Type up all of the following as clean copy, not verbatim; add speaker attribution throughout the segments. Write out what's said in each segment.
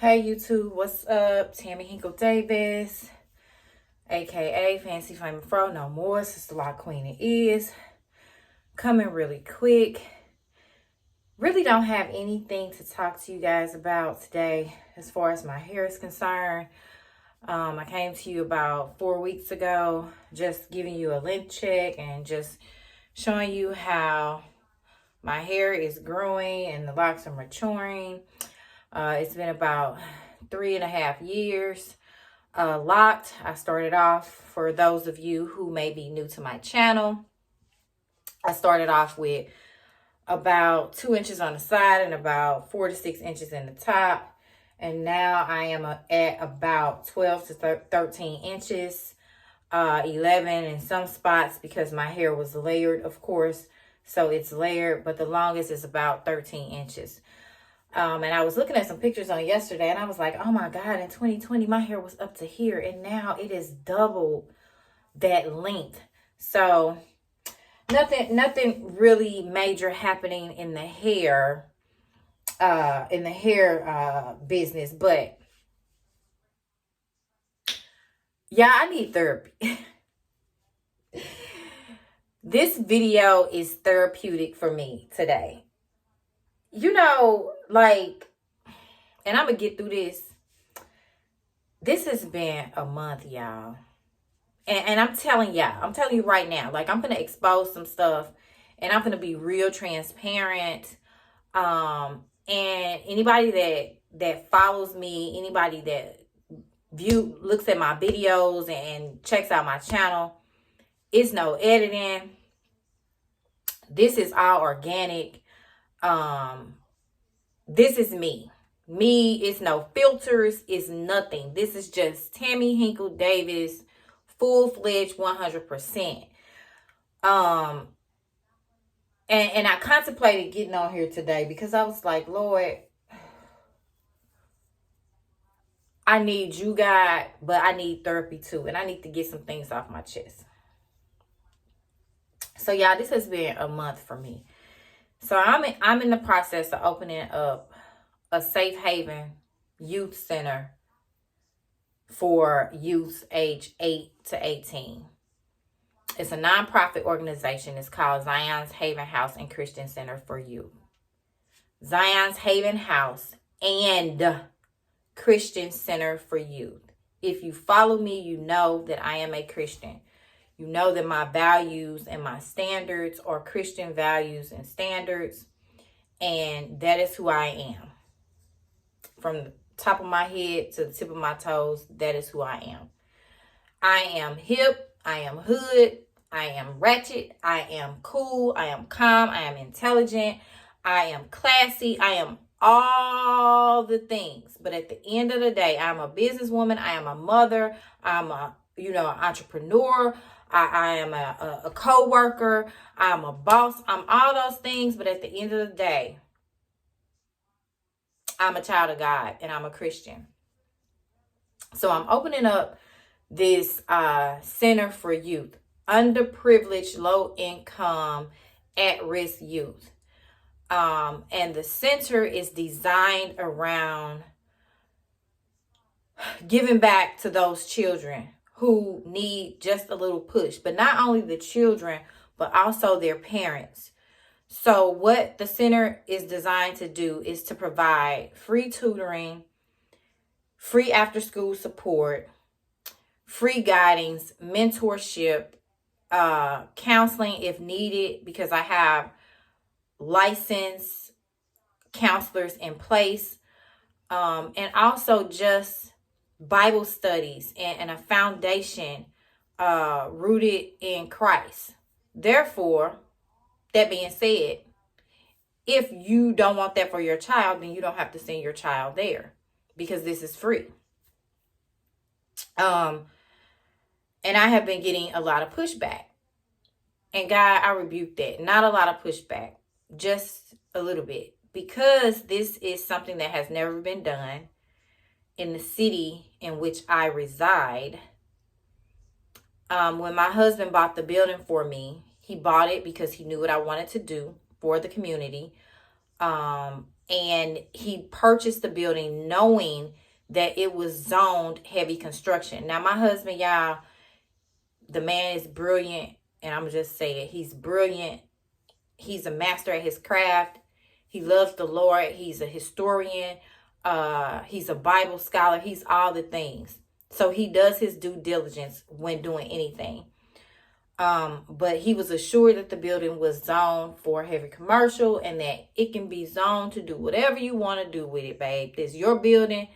Speaker 1: Hey YouTube, what's up? Tammy Hinkle-Davis, aka Fancy Flaming Fro, no more, Sister Lock Queen it is. Coming really quick. Really don't have anything to talk to you guys about today as far as my hair is concerned. I came to you about 4 weeks ago, just giving you a length check and just showing you how my hair is growing and the locks are maturing. It's been about 3.5 years locked. I started off, for those of you who may be new to my channel, I started off with about 2 inches on the side and about 4 to 6 inches in the top. And now I am at about 12 to 13 inches, 11 in some spots because my hair was layered, of course. So it's layered, but the longest is about 13 inches. And I was looking at some pictures on yesterday and I was like, oh my God, in 2020, my hair was up to here. And now it is double that length. So nothing really major happening in the hair, business. But yeah, I need therapy. This video is therapeutic for me today. You know, like, and I'm going to get through this. This has been a month, y'all. And I'm telling you right now, like, I'm going to expose some stuff and I'm going to be real transparent. And anybody that follows me, anybody that looks at my videos and checks out my channel, it's no editing. This is all organic. This is me. It's no filters. It's nothing. This is just Tammy Hinkle-Davis, full-fledged 100%. And I contemplated getting on here today because I was like, Lord, I need you, God, but I need therapy too. And I need to get some things off my chest. So, y'all, this has been a month for me. So I'm in the process of opening up a safe haven youth center for youth age 8 to 18. It's a nonprofit organization. It's called Zion's Haven House and Christian Center for Youth. Zion's Haven House and Christian Center for Youth. If you follow me, you know that I am a Christian. You know that my values and my standards are Christian values and standards. And that is who I am. From the top of my head to the tip of my toes, that is who I am. I am hip. I am hood. I am ratchet. I am cool. I am calm. I am intelligent. I am classy. I am all the things. But at the end of the day, I'm a businesswoman. I am a mother. I'm a, entrepreneur. I am a co-worker. I'm a boss. I'm all those things. But at the end of the day, I'm a child of God and I'm a Christian. So I'm opening up this center for youth, underprivileged, low income, at-risk youth. And the center is designed around giving back to those children who need just a little push, but not only the children, but also their parents. So what the center is designed to do is to provide free tutoring, free after-school support, free guidance, mentorship, counseling if needed, because I have licensed counselors in place, and also just Bible studies and a foundation rooted in Christ. Therefore, that being said, if you don't want that for your child, then you don't have to send your child there because this is free. And I have been getting a lot of pushback. And God, I rebuke that. Not a lot of pushback, just a little bit. Because this is something that has never been done in the city in which I reside. When my husband bought the building for me, he bought it because he knew what I wanted to do for the community. And and he purchased the building knowing that it was zoned heavy construction. Now, my husband, y'all, the man is brilliant, and I'm just saying, he's brilliant. He's a master at his craft. He loves the Lord. He's a historian. He's a Bible scholar. He's all the things. So he does his due diligence when doing anything. But he was assured that the building was zoned for heavy commercial and that it can be zoned to do whatever you want to do with it, babe. This is your building.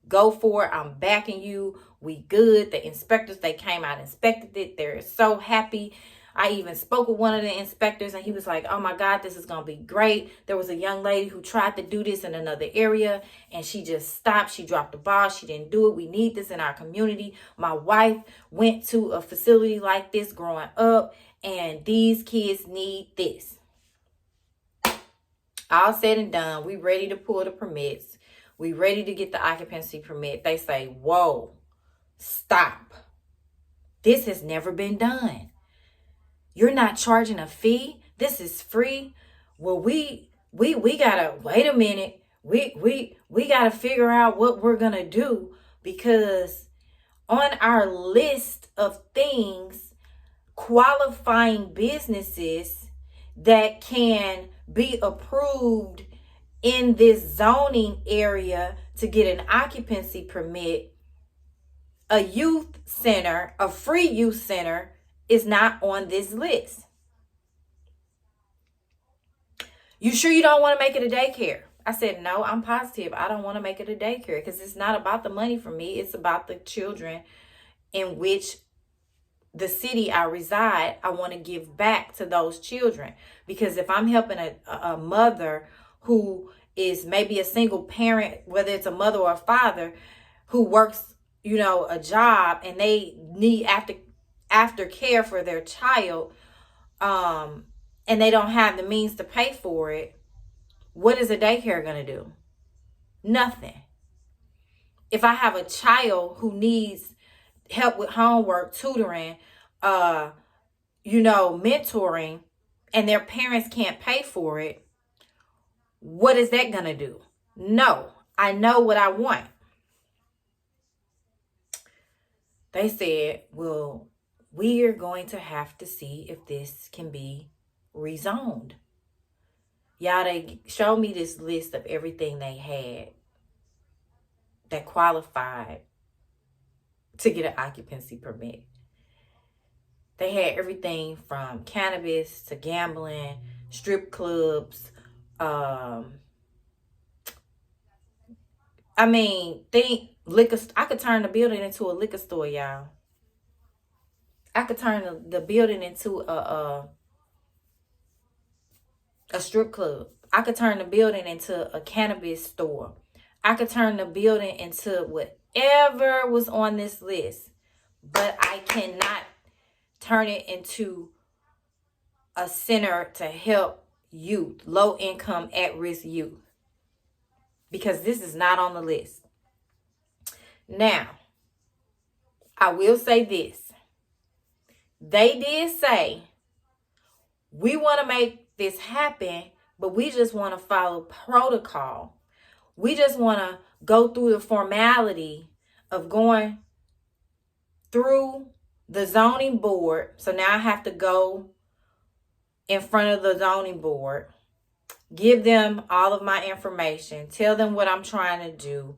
Speaker 1: Go for it. I'm backing you. We good. The inspectors, they came out and inspected it. They're so happy. I even spoke with one of the inspectors and he was like, oh my God, this is going to be great. There was a young lady who tried to do this in another area and she just stopped. She dropped the ball. She didn't do it. We need this in our community. My wife went to a facility like this growing up and these kids need this. All said and done. We ready to pull the permits. We ready to get the occupancy permit. They say, whoa, stop. This has never been done. You're not charging a fee. This is free. Well, we gotta wait a minute. We gotta figure out what we're gonna do, because on our list of things, qualifying businesses that can be approved in this zoning area to get an occupancy permit, a youth center, a free youth center, is not on this list. You sure you don't want to make it a daycare? I said, no, I'm positive. I don't want to make it a daycare because it's not about the money for me. It's about the children in which the city I reside. I want to give back to those children, because if I'm helping a mother who is maybe a single parent, whether it's a mother or a father who works, a job, and they need after care for their child, and they don't have the means to pay for it, what is a daycare going to do? Nothing. If I have a child who needs help with homework, tutoring, mentoring, and their parents can't pay for it, what is that going to do? No, I know what I want. They said, well, we're going to have to see if this can be rezoned. Y'all, they showed me this list of everything they had that qualified to get an occupancy permit. They had everything from cannabis to gambling, strip clubs. Think liquor. I could turn the building into a liquor store, y'all. I could turn the building into a strip club. I could turn the building into a cannabis store. I could turn the building into whatever was on this list. But I cannot turn it into a center to help youth, low income, at-risk youth, because this is not on the list. Now, I will say this. They did say, we want to make this happen, but we just want to follow protocol. We just want to go through the formality of going through the zoning board. So now I have to go in front of the zoning board, give them all of my information, tell them what I'm trying to do,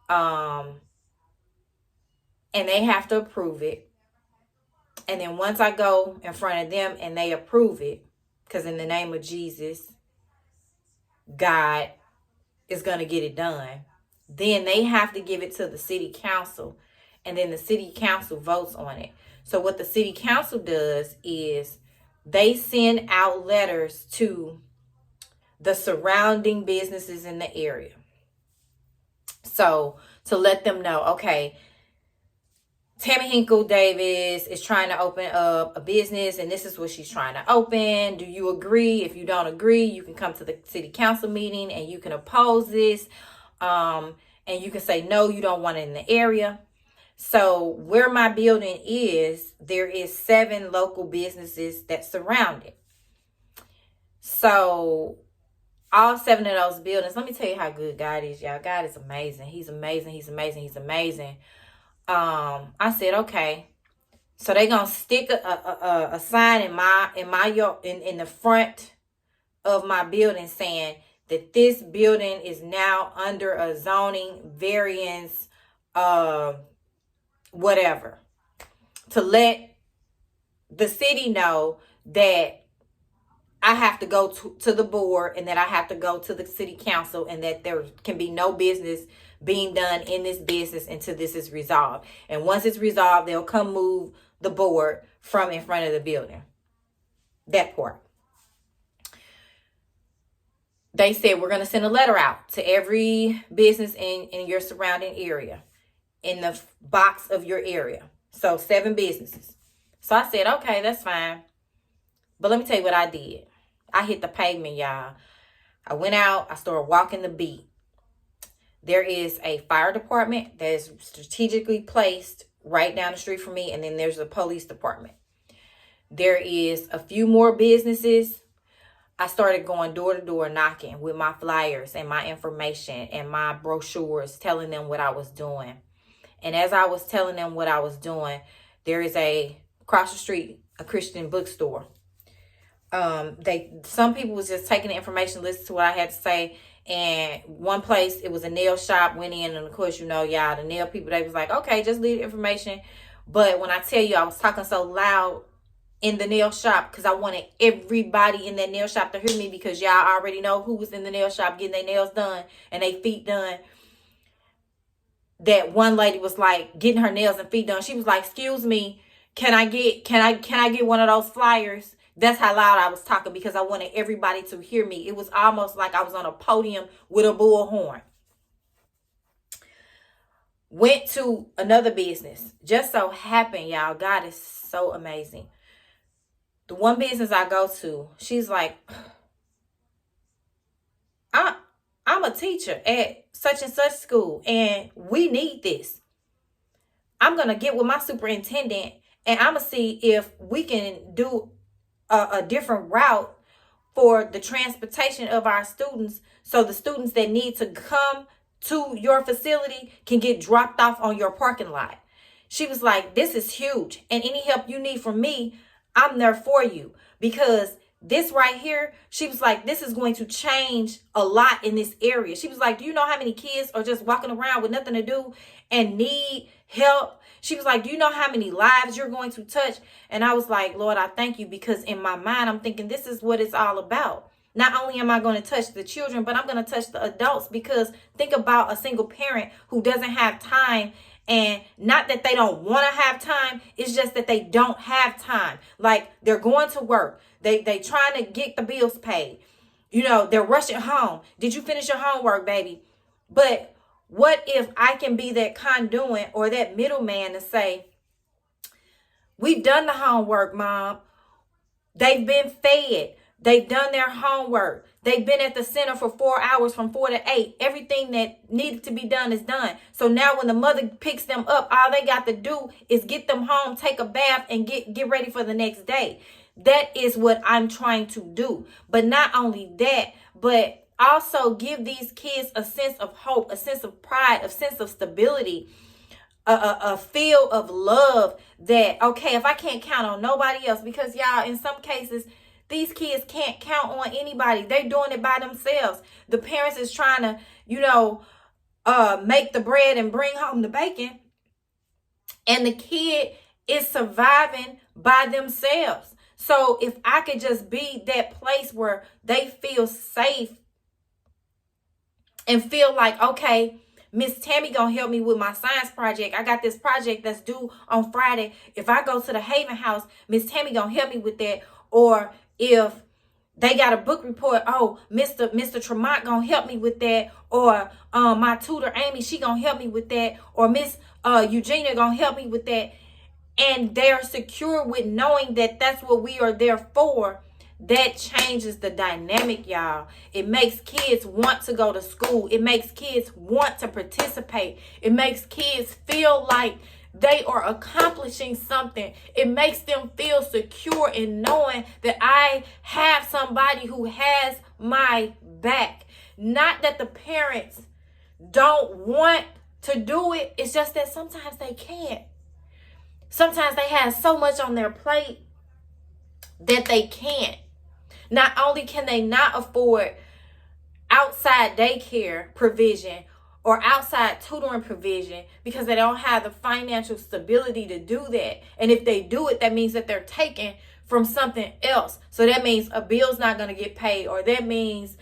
Speaker 1: and they have to approve it. And then once I go in front of them and they approve it, because in the name of Jesus, God is going to get it done, then they have to give it to the city council, and then the city council votes on it. So what the city council does is they send out letters to the surrounding businesses in the area. So to let them know, okay, Tammy Hinkle-Davis is trying to open up a business and this is what she's trying to open. Do you agree? If you don't agree, you can come to the city council meeting and you can oppose this. And you can say, no, you don't want it in the area. So where my building is, there is 7 local businesses that surround it. So all 7 of those buildings. Let me tell you how good God is, y'all. God is amazing. He's amazing. He's amazing. He's amazing. I said, okay. So they gonna stick a sign in the front of my building saying that this building is now under a zoning variance, whatever, to let the city know that I have to go to the board, and that I have to go to the city council, and that there can be no business being done in this business until this is resolved. And once it's resolved, they'll come move the board from in front of the building. That part. They said, we're going to send a letter out to every business in your surrounding area, in the box of your area. So 7 businesses. So I said, okay, that's fine. But let me tell you what I did. I hit the pavement, y'all. I went out. I started walking the beat. There is a fire department that is strategically placed right down the street from me. And then there's a police department. There is a few more businesses. I started going door to door knocking with my flyers and my information and my brochures, telling them what I was doing. And as I was telling them what I was doing, there is across the street, a Christian bookstore. Some people was just taking the information, listening to what I had to say. And one place, it was a nail shop, went in, and of course, y'all, the nail people, they was like, okay, just leave the information. But when I tell you, I was talking so loud in the nail shop because I wanted everybody in that nail shop to hear me, because y'all already know who was in the nail shop getting their nails done and their feet done. That one lady was like getting her nails and feet done. She was like, excuse me, can I get one of those flyers? That's how loud I was talking, because I wanted everybody to hear me. It was almost like I was on a podium with a bullhorn. Went to another business. Just so happened, y'all, God is so amazing. The one business I go to, she's like, I'm a teacher at such and such school, and we need this. I'm going to get with my superintendent, and I'm going to see if we can do a different route for the transportation of our students, so the students that need to come to your facility can get dropped off on your parking lot. She was like, this is huge, and any help you need from me, I'm there for you, because this right here, she was like, this is going to change a lot in this area. She was like, do you know how many kids are just walking around with nothing to do and need help? She was like, do you know how many lives you're going to touch? And I was like, Lord, I thank you, because in my mind, I'm thinking this is what it's all about. Not only am I going to touch the children, but I'm going to touch the adults, because think about a single parent who doesn't have time. And not that they don't want to have time. It's just that they don't have time. Like, they're going to work. They trying to get the bills paid. They're rushing home. Did you finish your homework, baby? But what if I can be that conduit or that middleman to say, we've done the homework, Mom. They've been fed. They've done their homework. They've been at the center for 4 hours from 4 to 8. Everything that needed to be done is done. So now when the mother picks them up, all they got to do is get them home, take a bath, and get ready for the next day. That is what I'm trying to do. But not only that, but also give these kids a sense of hope, a sense of pride, a sense of stability, a feel of love that, okay, if I can't count on nobody else, because y'all, in some cases, these kids can't count on anybody. They're doing it by themselves. The parents is trying to, make the bread and bring home the bacon. And the kid is surviving by themselves. So if I could just be that place where they feel safe and feel like, okay, Miss Tammy gonna help me with my science project. I got this project that's due on Friday. If I go to the Haven House, Miss Tammy gonna help me with that. Or if they got a book report, oh, Mr. Tremont gonna help me with that. Or my tutor Amy, she gonna help me with that. Or Miss Eugenia gonna help me with that. And they're secure with knowing that that's what we are there for. That changes the dynamic, y'all. It makes kids want to go to school. It makes kids want to participate. It makes kids feel like they are accomplishing something. It makes them feel secure in knowing that I have somebody who has my back. Not that the parents don't want to do it. It's just that sometimes they can't. Sometimes they have so much on their plate that they can't. Not only can they not afford outside daycare provision or outside tutoring provision because they don't have the financial stability to do that. And if they do it, that means that they're taking from something else. So that means a bill's not going to get paid, or that means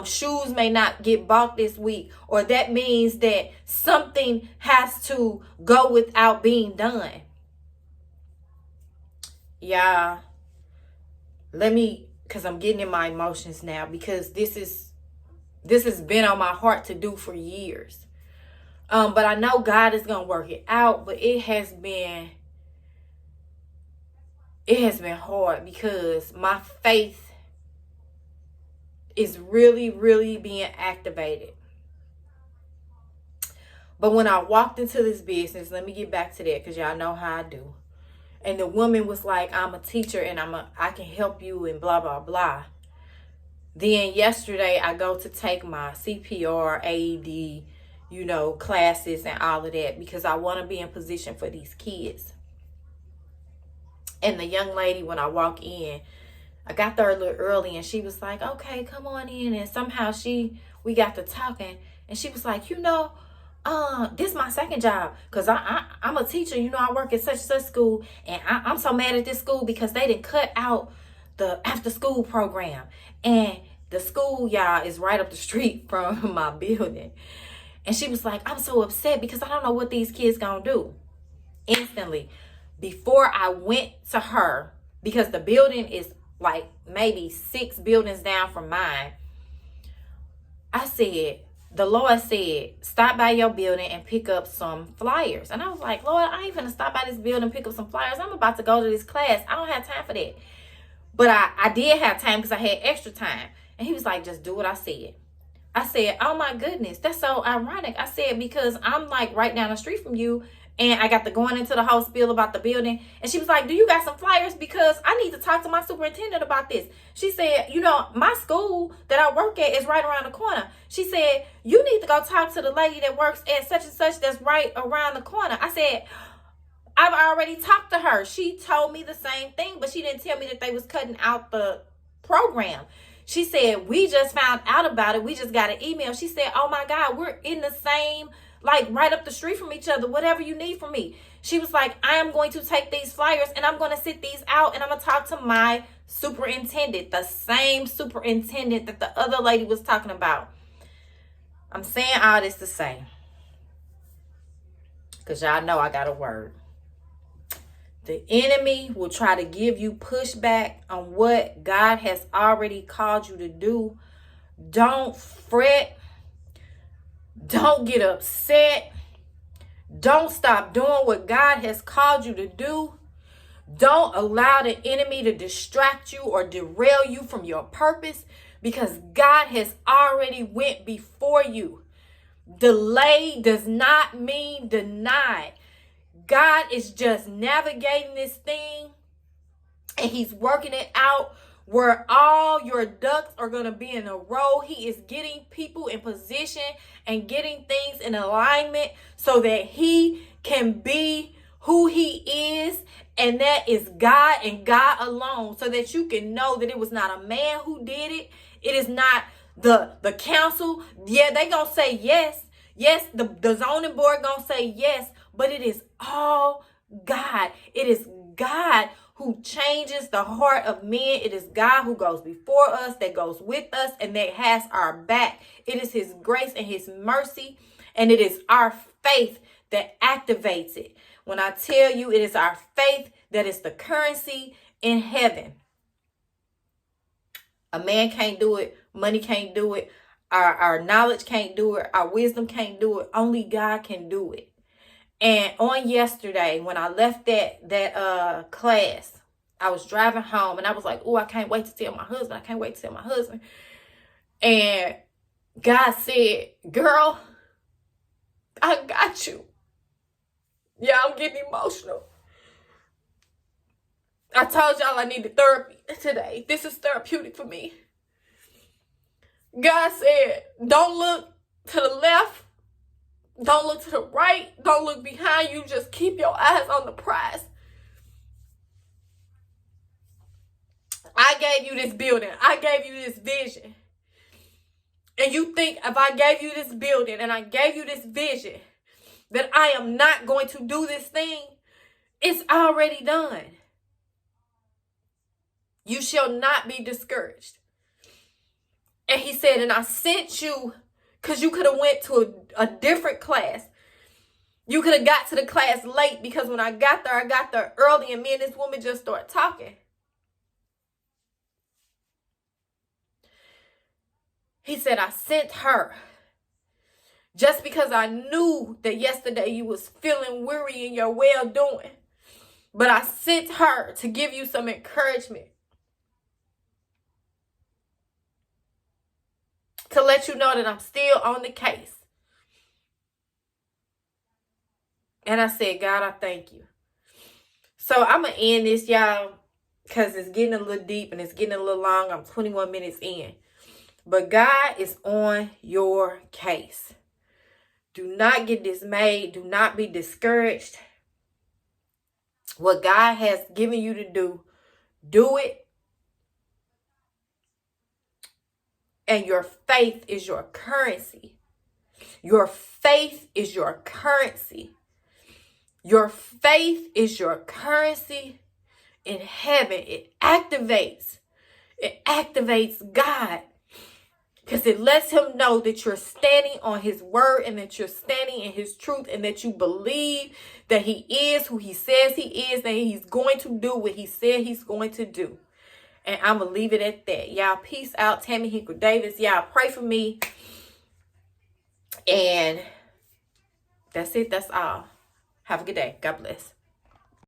Speaker 1: shoes may not get bought this week, or that means that something has to go without being done. Yeah, because I'm getting in my emotions now, because this has been on my heart to do for years. But I know God is going to work it out, but it has been hard because my faith is really, really being activated. But when I walked into this business, let me get back to that because y'all know how I do. And the woman was like, I'm a teacher and I can help you and blah, blah, blah. Then yesterday I go to take my CPR, AED, classes and all of that because I want to be in position for these kids. And the young lady, when I walk in, I got there a little early and she was like, okay, come on in. And somehow we got to talking and she was like, this is my second job because I'm a teacher. I work at such and such school and I'm so mad at this school because they didn't cut out the after school program. And the school, y'all, is right up the street from my building. And she was like, I'm so upset because I don't know what these kids gonna do. Instantly, before I went to her, because the building is like maybe 6 buildings down from mine, the Lord said, stop by your building and pick up some flyers. And I was like, Lord, I ain't finna stop by this building and pick up some flyers. I'm about to go to this class. I don't have time for that. But I did have time because I had extra time. And he was like, just do what I said. I said, oh my goodness, that's so ironic. I said, because I'm like right down the street from you. And I got to going into the whole spiel about the building. And she was like, do you got some flyers? Because I need to talk to my superintendent about this. She said, my school that I work at is right around the corner. She said, you need to go talk to the lady that works at such and such that's right around the corner. I said, I've already talked to her. She told me the same thing, but she didn't tell me that they was cutting out the program. She said, we just found out about it. We just got an email. She said, oh my God, we're in the same, like right up the street from each other, whatever you need from me. She was like, I am going to take these flyers and I'm going to sit these out and I'm going to talk to my superintendent, the same superintendent that the other lady was talking about. I'm saying all this to say, because y'all know I got a word. The enemy will try to give you pushback on what God has already called you to do. Don't fret. Don't get upset. Don't stop doing what God has called you to do. Don't allow the enemy to distract you or derail you from your purpose, because God has already went before you. Delay does not mean denied. God is just navigating this thing and he's working it out where all your ducks are going to be in a row. He is getting people in position and getting things in alignment so that he can be who he is, and that is God and God alone, so that you can know that it was not a man who did it. It is not the council. Yeah, they going to say yes. Yes, the zoning board going to say yes, but it is all God. It is God who changes the heart of men. It is God who goes before us, that goes with us, and that has our back. It is his grace and his mercy, and it is our faith that activates it. When I tell you it is our faith that is the currency in heaven. A man can't do it. Money can't do it. Our knowledge can't do it. Our wisdom can't do it. Only God can do it. And on yesterday, when I left that class, I was driving home and I was like, oh, I can't wait to tell my husband. I can't wait to tell my husband. And God said, girl, I got you. Yeah, I'm getting emotional. I told y'all I needed therapy today. This is therapeutic for me.
Speaker 2: God said, don't look to the left. Don't look to the right. Don't look behind you. Just keep your eyes on the prize. I gave you this building. I gave you this vision. And you think if I gave you this building and I gave you this vision that I am not going to do this thing, it's already done. You shall not be discouraged. And he said, and I sent you because you could have went to a different class. You could have got to the class late because when I got there early and me and this woman just started talking. He said, I sent her just because I knew that yesterday you was feeling weary in your well-doing. But I sent her to give you some encouragement. To let you know that I'm still on the case. And I said, God, I thank you. So I'm going to end this, y'all, because it's getting a little deep and it's getting a little long. I'm 21 minutes in. But God is on your case. Do not get dismayed. Do not be discouraged. What God has given you to do, do it. And your faith is your currency. Your faith is your currency. Your faith is your currency in heaven. It activates God. Because it lets him know that you're standing on his word and that you're standing in his truth and that you believe that he is who he says he is, that he's going to do what he said he's going to do. And I'm going to leave it at that. Y'all, peace out. Tammy Hinkle-Davis. Y'all, pray for me. And that's it. That's all. Have a good day. God bless.